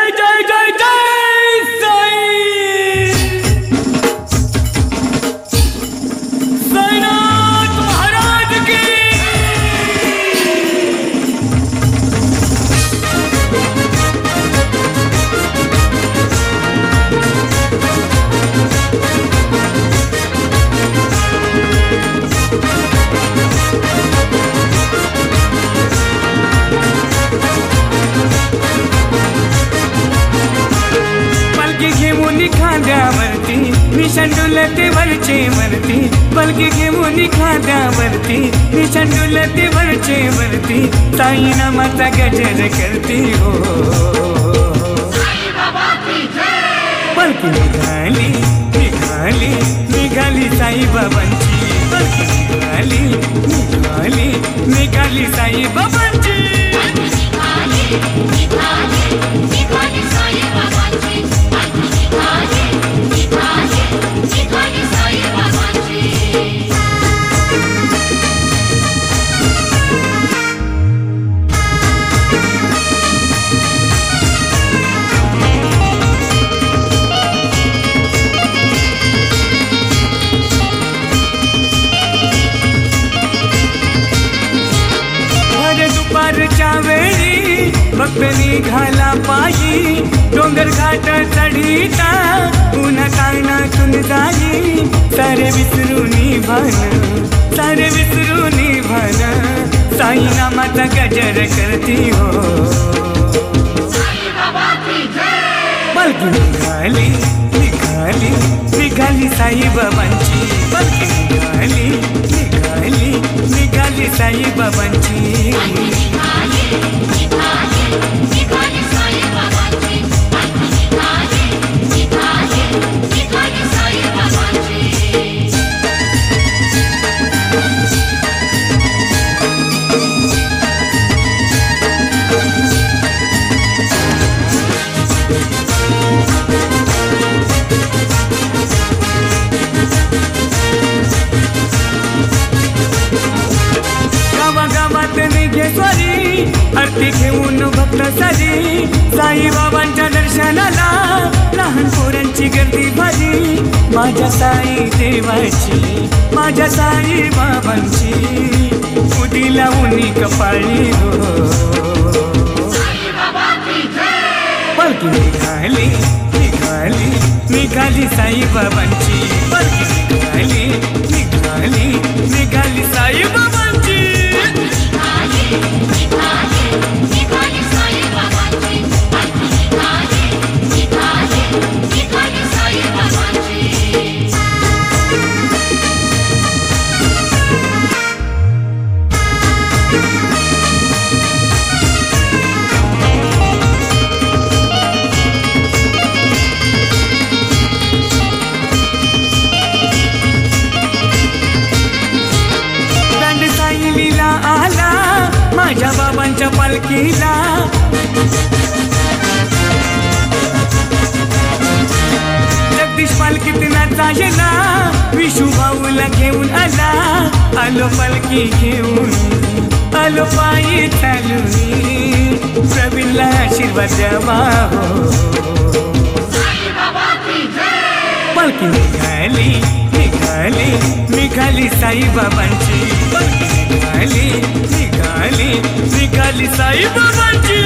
जय जय जय जय साई साईनाथ महाराज की खांद्यावरती विषंडुलते वरचे वरती पलकी घेऊन खांद्यावरती विषंडुलते वरचे वरती साई नामाचा गजर करती हो पलकी निघाली निघाली निघाली साई बाबांची पलकी निघाली निघाली निघाली साई बाबांची दुपारच्या वेळी भक्त निघाला पायी डोंगर घाट चढीता पुन्हा ताणातून जाई सारे विसरून भान सारे विसरून भान साई नामाचा गजर करती हो पलकी निघाली निघाली निघाली साई बाबांची पलकी निघाली निघाली निघाली साई बाबांची आरती घेऊन भक्त सारी साई बाबांच्या दर्शनाला लहान पोरांची गर्दी भरली माझ्या साई देवाची माझ्या साई बाबांची उदी लावून कपाळी हो पलकी निघाली निघाली निघाली साई बाबांची पलकी निघाली निघाली निघाली साई बाबांची माझ्या बाबांच्या पालखीला जगदीश पालखीत नाचायला विशू भाऊला घेऊन आला आलो पालखी घेऊन आलो पायी चालून प्रवीणला आशीर्वाद द्यावा हो पालखी निघाली निघाली निघाली साई बाबांची पालखी निघाली निघाली निघाली साई बाबांची